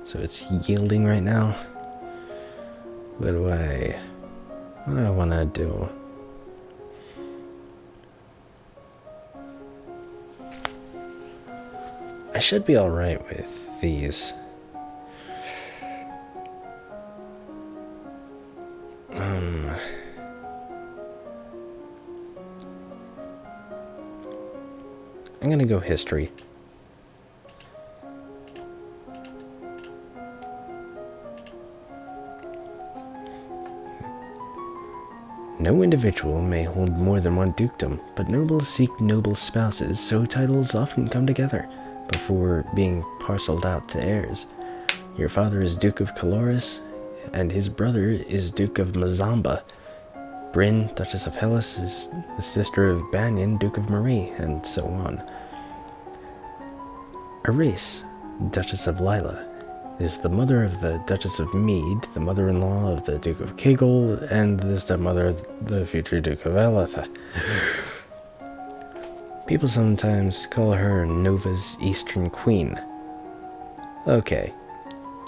So it's yielding right now. What do I want to do? I should be alright with these. I'm gonna go history. No individual may hold more than one dukedom, but nobles seek noble spouses, so titles often come together before being parceled out to heirs. Your father is Duke of Caloris, and his brother is Duke of Mazamba. Bryn, Duchess of Hellas, is the sister of Banyan, Duke of Marie, and so on. Aris, Duchess of Lila, is the mother of the Duchess of Mead, the mother-in-law of the Duke of Kegel, and the stepmother of the future Duke of Eletha. People sometimes call her Nova's Eastern Queen. Okay,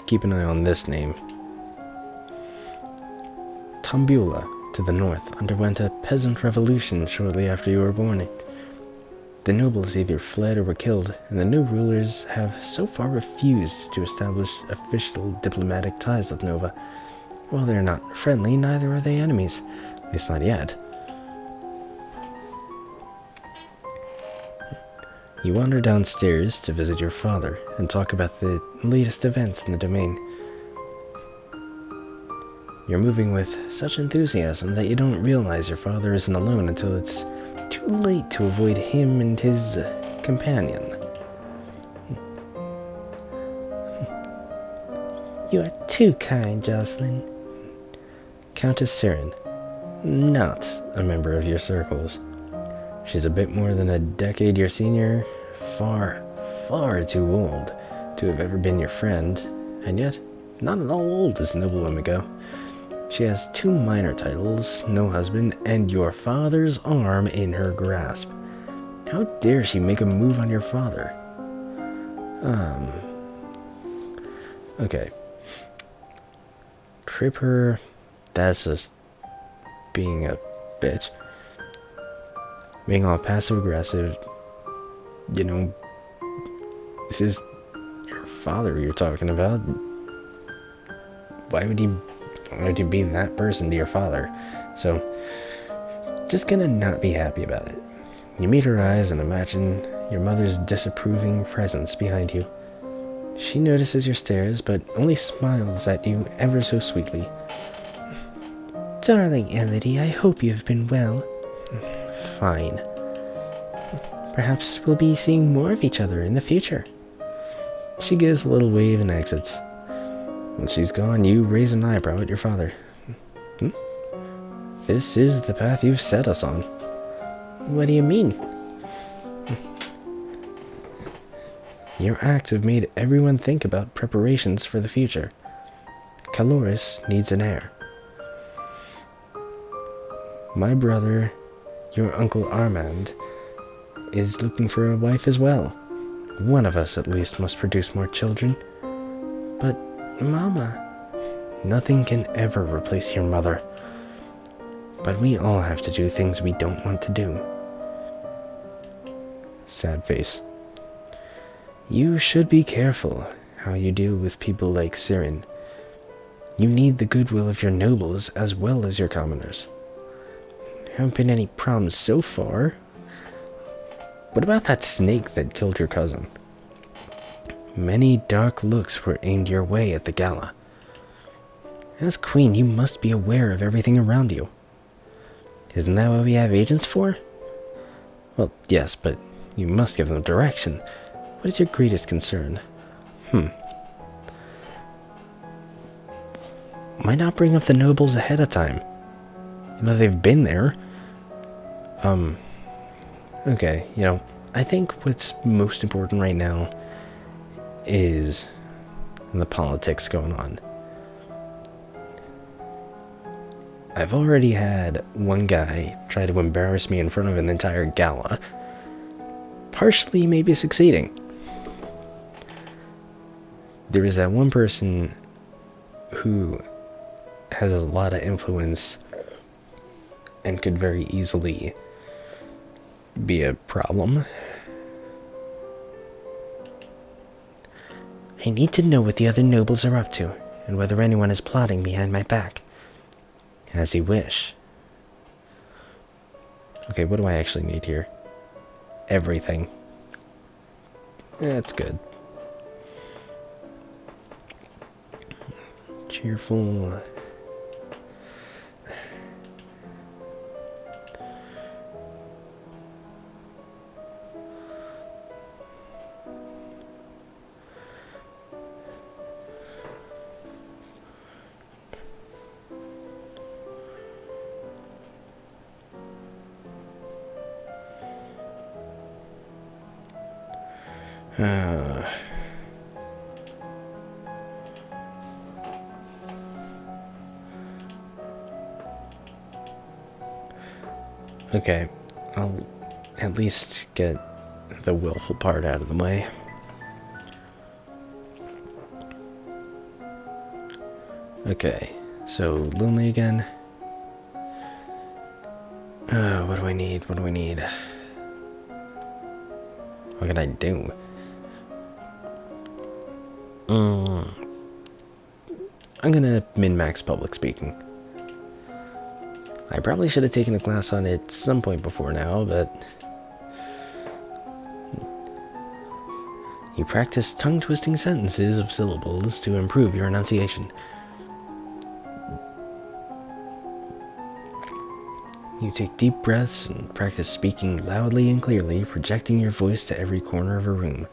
keep an eye on this name. Tombula, to the north, underwent a peasant revolution shortly after you were born. The nobles either fled or were killed, and the new rulers have so far refused to establish official diplomatic ties with Nova. While they're not friendly, neither are they enemies, at least not yet. You wander downstairs to visit your father and talk about the latest events in the domain. You're moving with such enthusiasm that you don't realize your father isn't alone until it's too late to avoid him and his companion. You are too kind, Jocelyn. Countess Siren, not a member of your circles. She's a bit more than a decade your senior, far, far too old to have ever been your friend, and yet not at all old as noble women go. She has 2 minor titles, no husband, and your father's arm in her grasp. How dare she make a move on your father? Okay. Trip her, that's just being a bitch. Being all passive-aggressive, you know, this is your father you're talking about. Why would you be that person to your father? So, just gonna not be happy about it. You meet her eyes and imagine your mother's disapproving presence behind you. She notices your stares, but only smiles at you ever so sweetly. Darling Elodie, I hope you have been well. Fine. Perhaps we'll be seeing more of each other in the future. She gives a little wave and exits. Once she's gone, you raise an eyebrow at your father. This is the path you've set us on. What do you mean? Your acts have made everyone think about preparations for the future. Caloris needs an heir. My brother, your Uncle Armand, is looking for a wife as well. One of us at least must produce more children. But, Mama, nothing can ever replace your mother. But we all have to do things we don't want to do. Sad face. You should be careful how you deal with people like Siren. You need the goodwill of your nobles as well as your commoners. There haven't been any problems so far. What about that snake that killed your cousin? Many dark looks were aimed your way at the gala. As queen, you must be aware of everything around you. Isn't that what we have agents for? Well, yes, but you must give them direction. What is your greatest concern? Why not bring up the nobles ahead of time? You know, they've been there. Okay, you know, I think what's most important right now is the politics going on. I've already had one guy try to embarrass me in front of an entire gala, partially maybe succeeding. there is that one person who has a lot of influence and could very easily be a problem. I need to know what the other nobles are up to, and whether anyone is plotting behind my back. As you wish. Okay, what do I actually need here? Everything. That's good. Cheerful. Okay, I'll at least get the willful part out of the way. Okay, so lonely again. What do I need? What do I need? What can I do? I'm gonna min-max public speaking. I probably should have taken a class on it some point before now, but you practice tongue-twisting sentences of syllables to improve your enunciation. You take deep breaths and practice speaking loudly and clearly, projecting your voice to every corner of a room.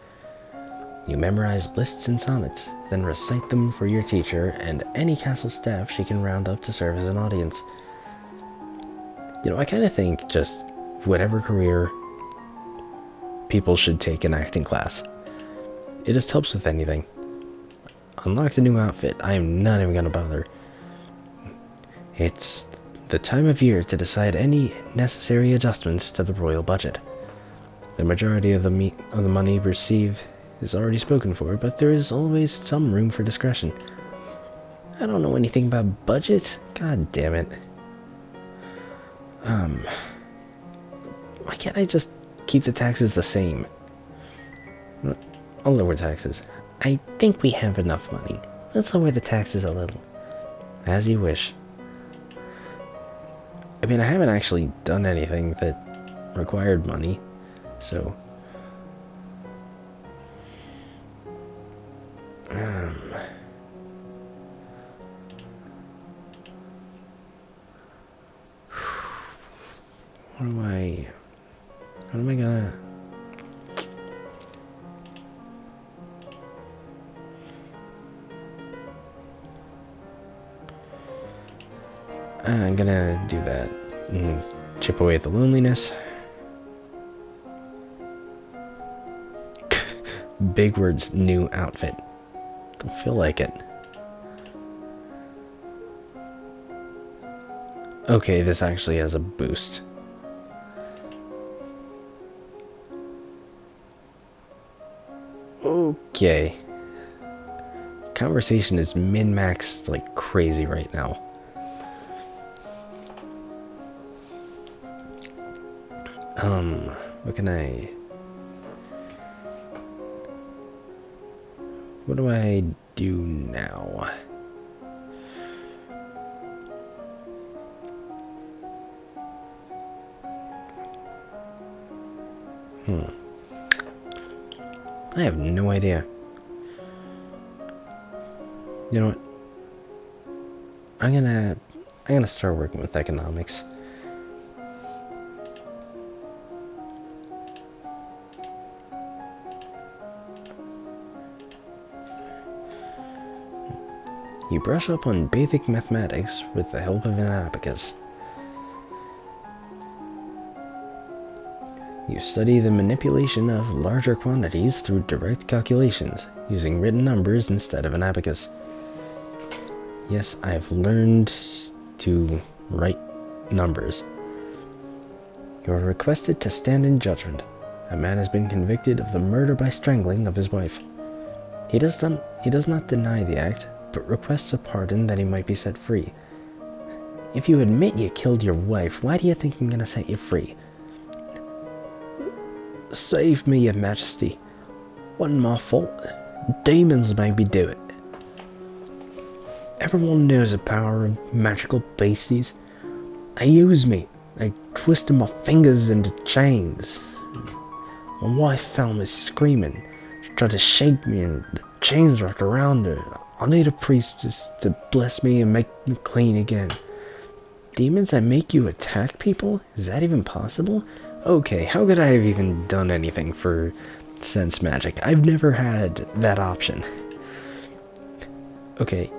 You memorize lists and sonnets, then recite them for your teacher and any castle staff she can round up to serve as an audience. You know, I kind of think just whatever career, people should take an acting class. It just helps with anything. Unlocked a new outfit. I am not even gonna bother. It's the time of year to decide any necessary adjustments to the royal budget. The majority of the money received is already spoken for, but there is always some room for discretion. I don't know anything about budgets. God damn it. Why can't I just keep the taxes the same? I'll lower taxes. I think we have enough money. Let's lower the taxes a little. As you wish. I mean, I haven't actually done anything that required money, so... What am I gonna... I'm gonna do that and chip away at the loneliness. Big words, new outfit. Don't feel like it. Okay, this actually has a boost. Okay. Conversation is min-maxed like crazy right now. What can I... What do I do now? I have no idea. You know what? I'm gonna start working with economics. You brush up on basic mathematics with the help of an abacus. You study the manipulation of larger quantities through direct calculations, using written numbers instead of an abacus. Yes, I've learned to write numbers. You are requested to stand in judgment. A man has been convicted of the murder by strangling of his wife. He does not deny the act, but requests a pardon that he might be set free. If you admit you killed your wife, why do you think I'm gonna set you free? Save me, your majesty. Wasn't my fault. Demons made me do it. Everyone knows the power of magical beasties. They use me. They twisted my fingers into chains. My wife found me screaming. She tried to shake me and the chains wrapped around her. I need a priest just to bless me and make me clean again. Demons that make you attack people? Is that even possible? Okay, how could I have even done anything for sense magic? I've never had that option. Okay.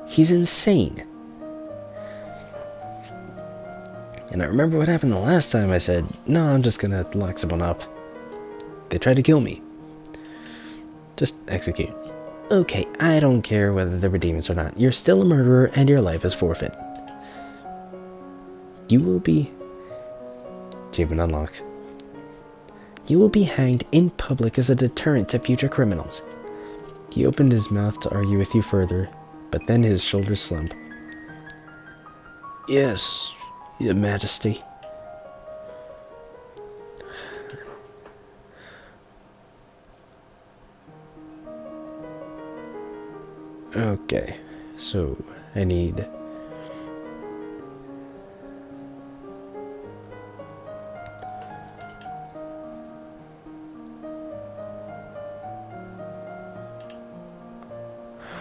He's insane. And I remember what happened the last time I said, no, I'm just gonna lock someone up. They tried to kill me. Just execute. Okay, I don't care whether there were demons or not. You're still a murderer and your life is forfeit. You will be... Achievement unlocked. You will be hanged in public as a deterrent to future criminals. He opened his mouth to argue with you further, but then his shoulders slumped. Yes, your majesty. Okay, so I need...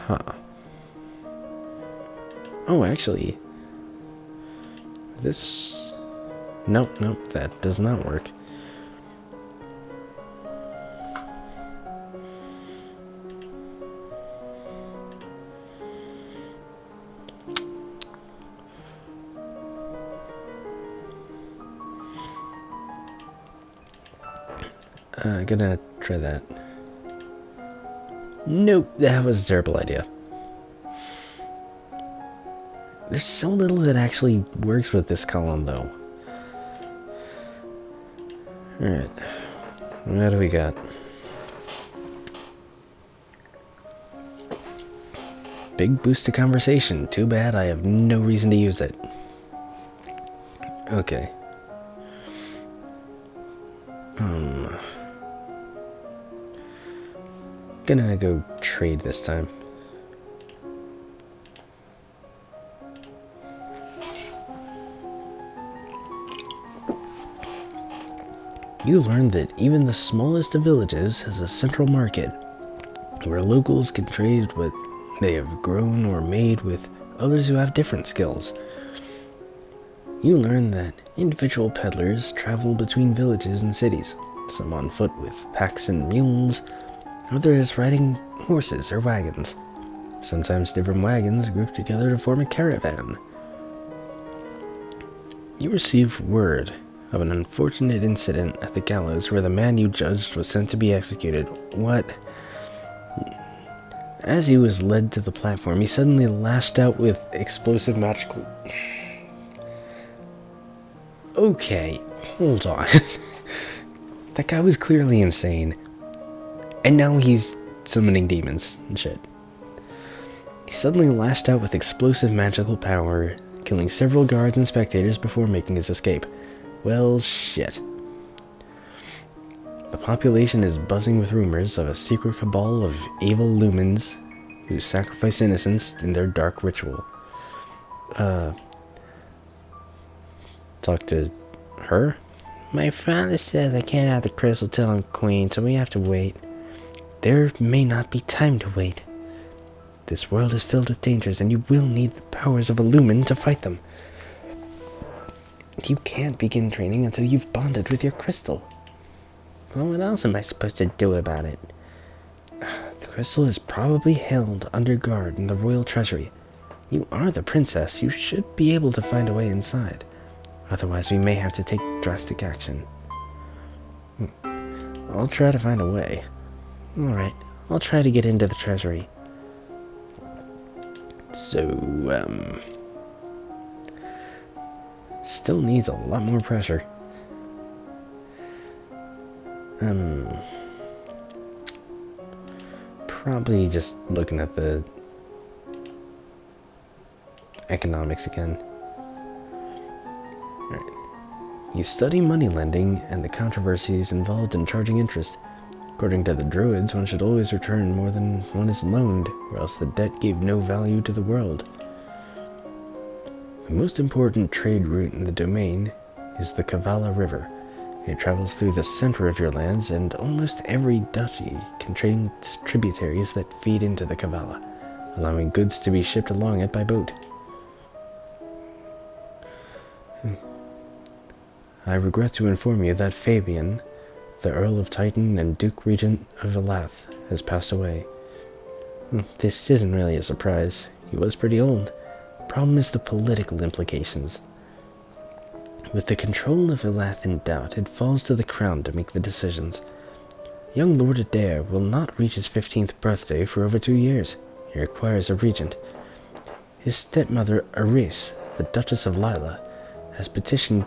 Huh. Oh, actually... This... Nope, that does not work. Gonna try that. Nope, that was a terrible idea. There's so little that actually works with this column, though. Alright. What do we got? Big boost to conversation. Too bad I have no reason to use it. Okay. Gonna go trade this time. You learned that even the smallest of villages has a central market where locals can trade what they have grown or made with others who have different skills. You learned that individual peddlers travel between villages and cities, some on foot with packs and mules, others riding horses or wagons. Sometimes different wagons group together to form a caravan. You received word of an unfortunate incident at the gallows where the man you judged was sent to be executed. What? As he was led to the platform, he suddenly lashed out with explosive magical... Okay, hold on. That guy was clearly insane. And now he's summoning demons and shit. He suddenly lashed out with explosive magical power, killing several guards and spectators before making his escape. Well, shit. The population is buzzing with rumors of a secret cabal of evil lumens who sacrifice innocents in their dark ritual. Talk to her? My father says I can't have the crystal till I'm queen, so we have to wait. There may not be time to wait. This world is filled with dangers, and you will need the powers of a lumen to fight them. You can't begin training until you've bonded with your crystal. Well, what else am I supposed to do about it? The crystal is probably held under guard in the royal treasury. You are the princess. You should be able to find a way inside. Otherwise, we may have to take drastic action. I'll try to find a way. Alright, I'll try to get into the treasury. So, still needs a lot more pressure. probably just looking at the economics again. Alright. You study money lending and the controversies involved in charging interest. According to the Druids, one should always return more than one is loaned, or else the debt gave no value to the world. The most important trade route in the domain is the Kavala River. It travels through the center of your lands, and almost every duchy contains tributaries that feed into the Kavala, allowing goods to be shipped along it by boat. I regret to inform you that Fabian, the Earl of Titan and Duke Regent of Elath, has passed away. This isn't really a surprise. He was pretty old. Problem is the political implications. With the control of Elath in doubt, it falls to the crown to make the decisions. Young Lord Adair will not reach his 15th birthday for over 2 years. He requires a regent. His stepmother, Aris, the Duchess of Lila, has petitioned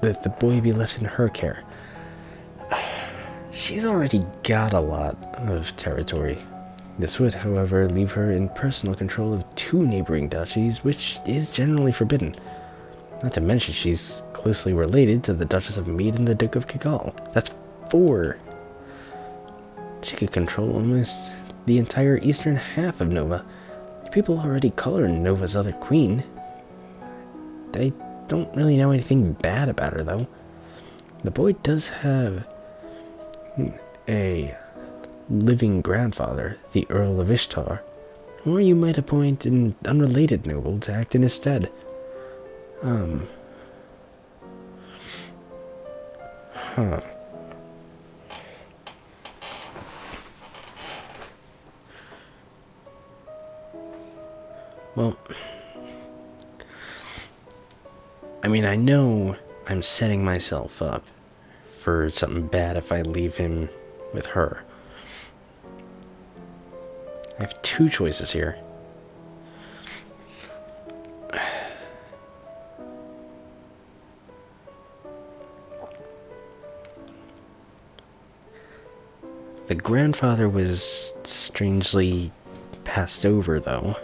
that the boy be left in her care. She's already got a lot of territory. This would, however, leave her in personal control of 2 neighboring duchies, which is generally forbidden. Not to mention she's closely related to the Duchess of Mead and the Duke of Kigal. That's 4. She could control almost the entire eastern half of Nova. People already call her Nova's other queen. They don't really know anything bad about her, though. The boy does have a living grandfather, the Earl of Ishtar, or you might appoint an unrelated noble to act in his stead. Well, I mean, I know I'm setting myself up for something bad if I leave him with her. I have 2 choices here. The grandfather was strangely passed over, though.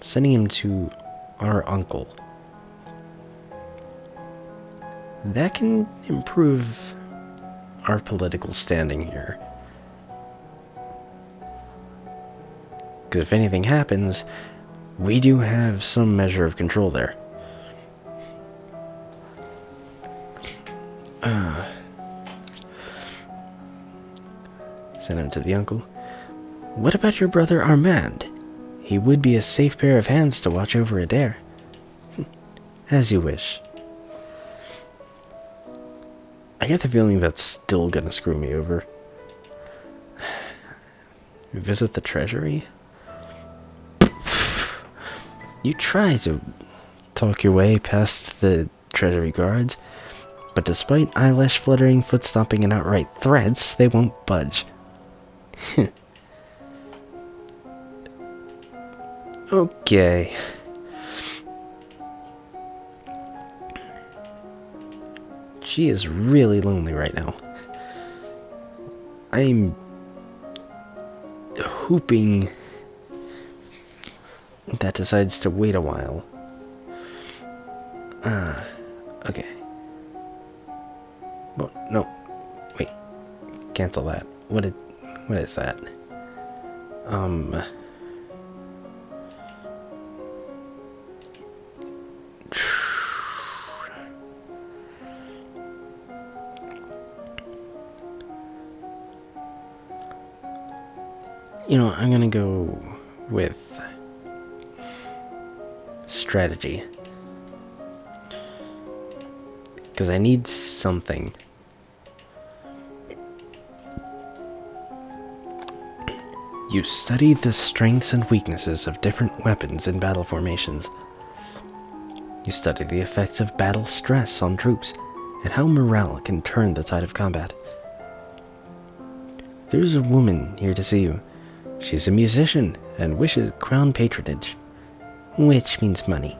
Sending him to our uncle. That can improve our political standing here. Because if anything happens, we do have some measure of control there. Send him to the uncle. What about your brother Armand? He would be a safe pair of hands to watch over Adair. As you wish. I get the feeling that's still gonna screw me over. Visit the Treasury? You try to talk your way past the Treasury guards, but despite eyelash fluttering, foot stomping, and outright threats, they won't budge. Okay. She is really lonely right now. I'm hoping that decides to wait a while. Okay. Well, no. Wait. Cancel that. What is that? You know, I'm gonna go with strategy. Because I need something. You study the strengths and weaknesses of different weapons in battle formations. You study the effects of battle stress on troops and how morale can turn the tide of combat. There's a woman here to see you. She's a musician and wishes crown patronage, which means money.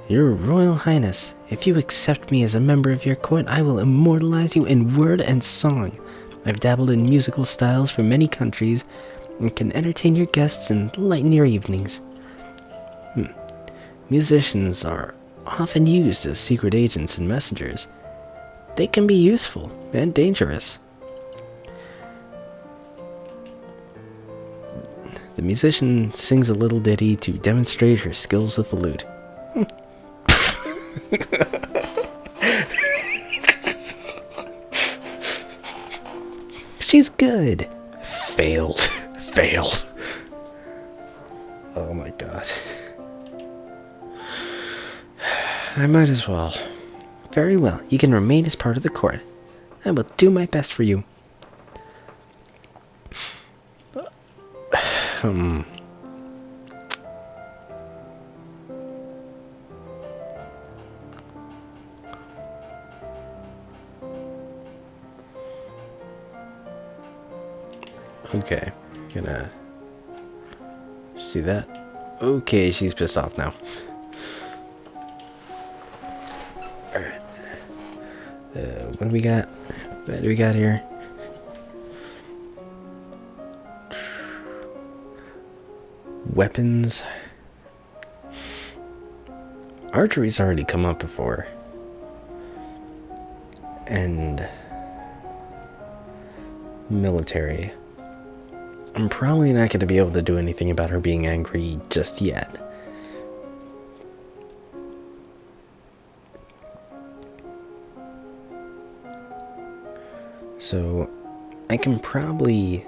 Your Royal Highness, if you accept me as a member of your court, I will immortalize you in word and song. I've dabbled in musical styles from many countries and can entertain your guests and lighten your evenings. Musicians are often used as secret agents and messengers. They can be useful and dangerous. The musician sings a little ditty to demonstrate her skills with the lute. She's good. Failed. Failed. Oh my god. I might as well. Very well, you can remain as part of the court. I will do my best for you. Okay, gonna see that. Okay, she's pissed off now. Alright. What do we got? What do we got here? Weapons. Archery's already come up before. And military. I'm probably not going to be able to do anything about her being angry just yet. So, I can probably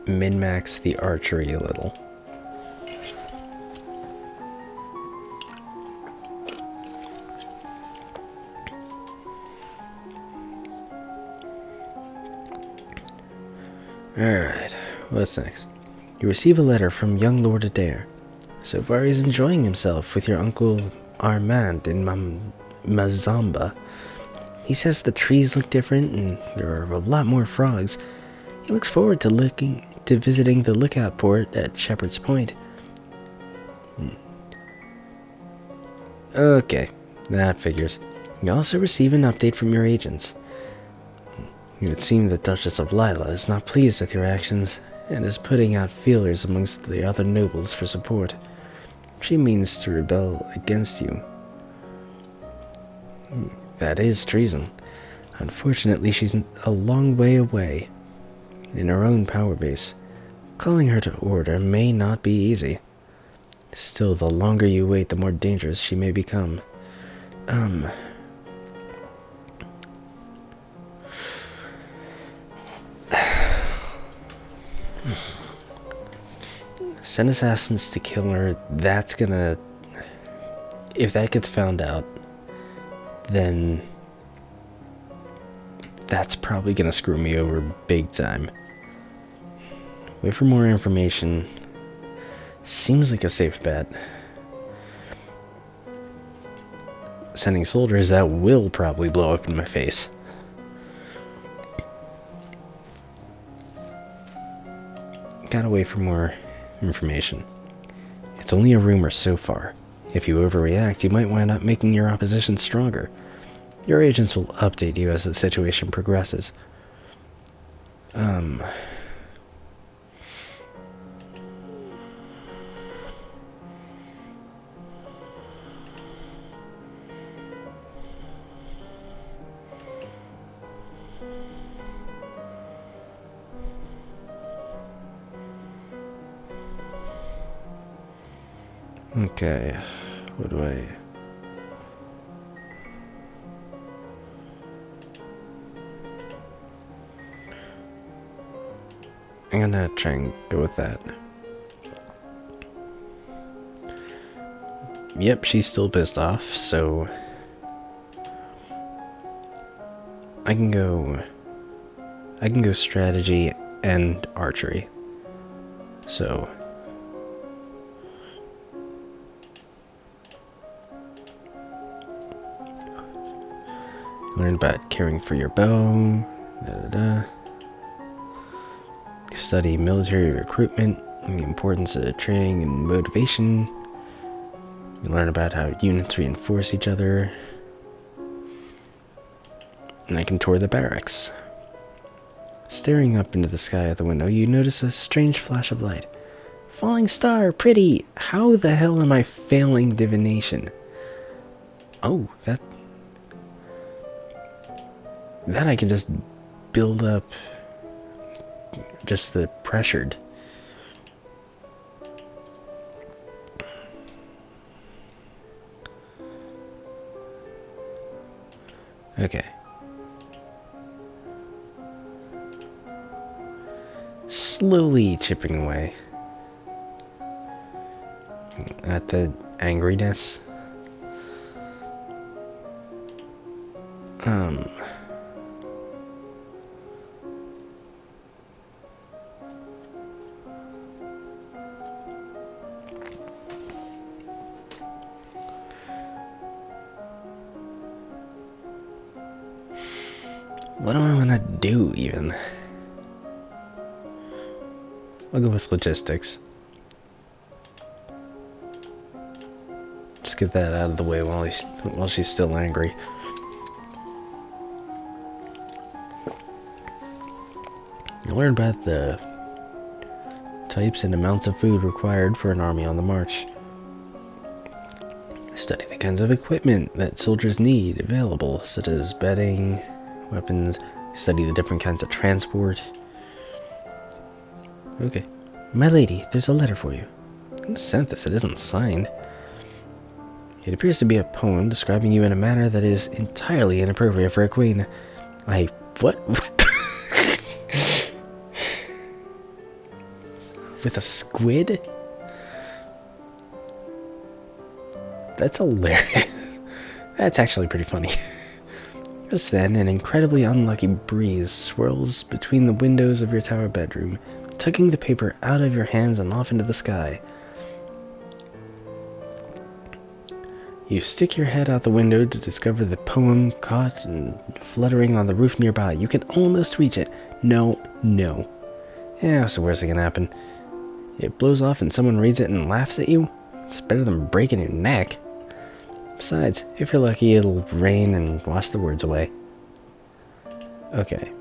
min-max the archery a little. Alright, what's next? You receive a letter from young Lord Adair. So far he's enjoying himself with your uncle Armand in Mazamba. He says the trees look different and there are a lot more frogs. He looks forward to visiting the lookout port at Shepherd's Point. Okay, that figures. You also receive an update from your agents. It would seem the Duchess of Lila is not pleased with your actions and is putting out feelers amongst the other nobles for support. She means to rebel against you. That is treason. Unfortunately, she's a long way away, in her own power base. Calling her to order may not be easy. Still, the longer you wait, the more dangerous she may become. Send assassins to kill her. That's gonna... If that gets found out, then that's probably gonna screw me over big time. Wait for more information. Seems like a safe bet. Sending soldiers, that will probably blow up in my face. Gotta wait for more information. It's only a rumor so far. If you overreact, you might wind up making your opposition stronger. Your agents will update you as the situation progresses. Okay, what do I... I'm gonna try and go with that. Yep, she's still pissed off, so... I can go strategy and archery. So... Learn about caring for your bow. Study military recruitment and the importance of training and motivation. You learn about how units reinforce each other. and I can tour the barracks. Staring up into the sky at the window, you notice a strange flash of light. Falling star, pretty! How the hell am I failing divination? Oh, that I can just build up just the pressured. Okay. Slowly chipping away at the angriness. What do I want to do, even? I'll go with logistics. Just get that out of the way while she's still angry. You learn about the types and amounts of food required for an army on the march. Study the kinds of equipment that soldiers need available, such as bedding, weapons. Study the different kinds of transport. Okay. My lady, there's a letter for you. Who sent this? It isn't signed. It appears to be a poem describing you in a manner that is entirely inappropriate for a queen. What? With a squid? That's hilarious. That's actually pretty funny. Just then, an incredibly unlucky breeze swirls between the windows of your tower bedroom, tugging the paper out of your hands and off into the sky. You stick your head out the window to discover the poem caught and fluttering on the roof nearby. You can almost reach it. No. Yeah, what's the worst that can happen? It blows off and someone reads it and laughs at you? It's better than breaking your neck. Besides, if you're lucky, it'll rain and wash the words away. Okay.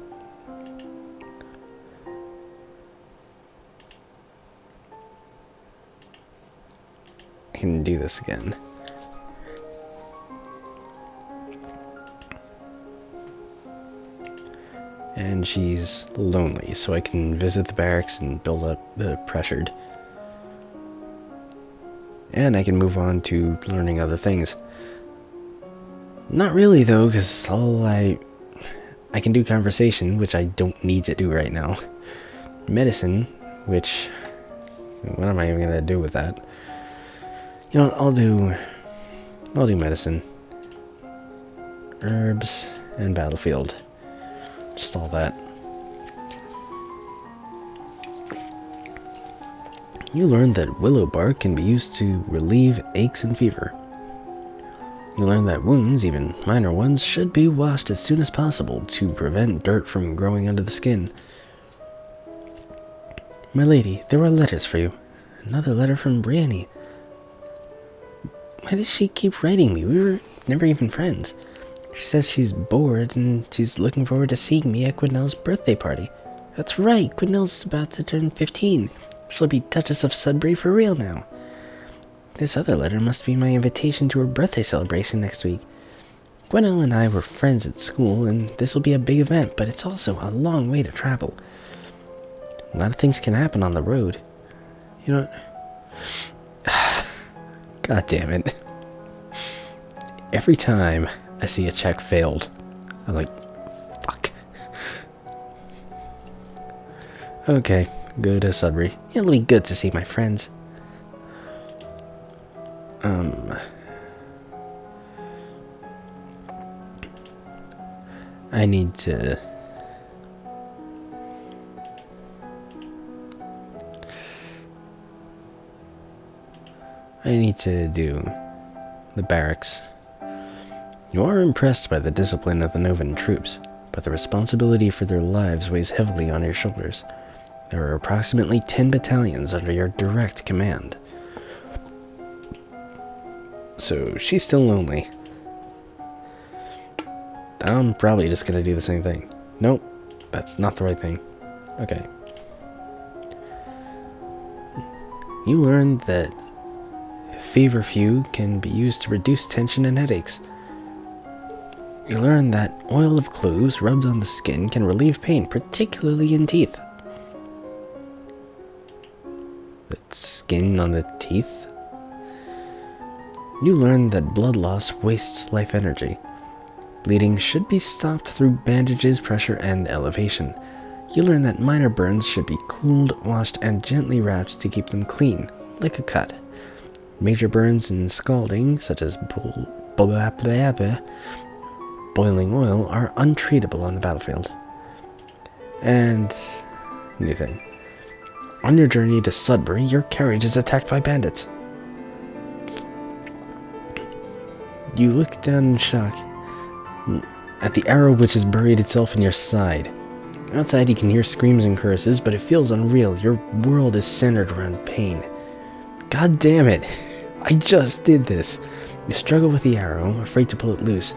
I can do this again. And she's lonely, so I can visit the barracks and build up pressured. And I can move on to learning other things. Not really, though, because I can do conversation, which I don't need to do right now. Medicine, which... what am I even going to do with that? You know, I'll do medicine. Herbs and battlefield. Just all that. You learn that willow bark can be used to relieve aches and fever. You learn that wounds, even minor ones, should be washed as soon as possible to prevent dirt from growing under the skin. My lady, there are letters for you. Another letter from Brienne. Why does she keep writing me? We were never even friends. She says she's bored and she's looking forward to seeing me at Quidnell's birthday party. That's right, Quidnell's about to turn 15. She'll be Duchess of Sudbury for real now. This other letter must be my invitation to her birthday celebration next week. Quidnell and I were friends at school, and this will be a big event, but it's also a long way to travel. A lot of things can happen on the road. You know what? God damn it. Every time I see a check failed, I'm like, fuck. Okay, go to Sudbury. It'll be good to see my friends. I need to do the barracks. You are impressed by the discipline of the Novan troops, but the responsibility for their lives weighs heavily on your shoulders. There are approximately 10 battalions under your direct command. So she's still lonely. I'm probably just gonna do the same thing. Nope, that's not the right thing. Okay. You learned that feverfew can be used to reduce tension and headaches. You learned that oil of cloves rubbed on the skin can relieve pain, particularly in teeth. The skin on the teeth? You learned that blood loss wastes life energy. Bleeding should be stopped through bandages, pressure, and elevation. You learn that minor burns should be cooled, washed, and gently wrapped to keep them clean, like a cut. Major burns and scalding, such as boiling oil, are untreatable on the battlefield. And new thing. On your journey to Sudbury, your carriage is attacked by bandits. You look down in shock at the arrow which has buried itself in your side. Outside you can hear screams and curses, but it feels unreal. Your world is centered around pain. God damn it! I just did this. You struggle with the arrow, afraid to pull it loose.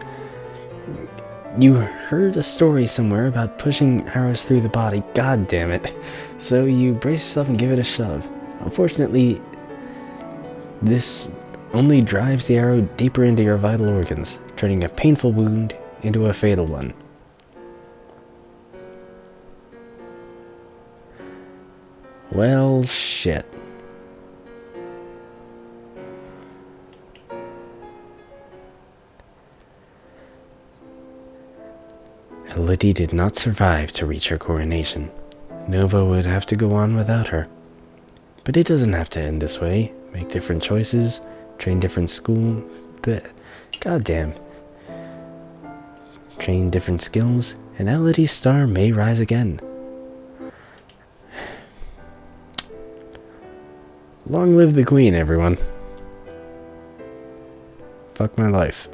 You heard a story somewhere about pushing arrows through the body. God damn it. So you brace yourself and give it a shove. Unfortunately, this only drives the arrow deeper into your vital organs, turning a painful wound into a fatal one. Well, shit. Elodie did not survive to reach her coronation. Nova would have to go on without her. But it doesn't have to end this way. Make different choices, train different school... Goddamn. Train different skills, and Elodie's star may rise again. Long live the Queen, everyone. Fuck my life.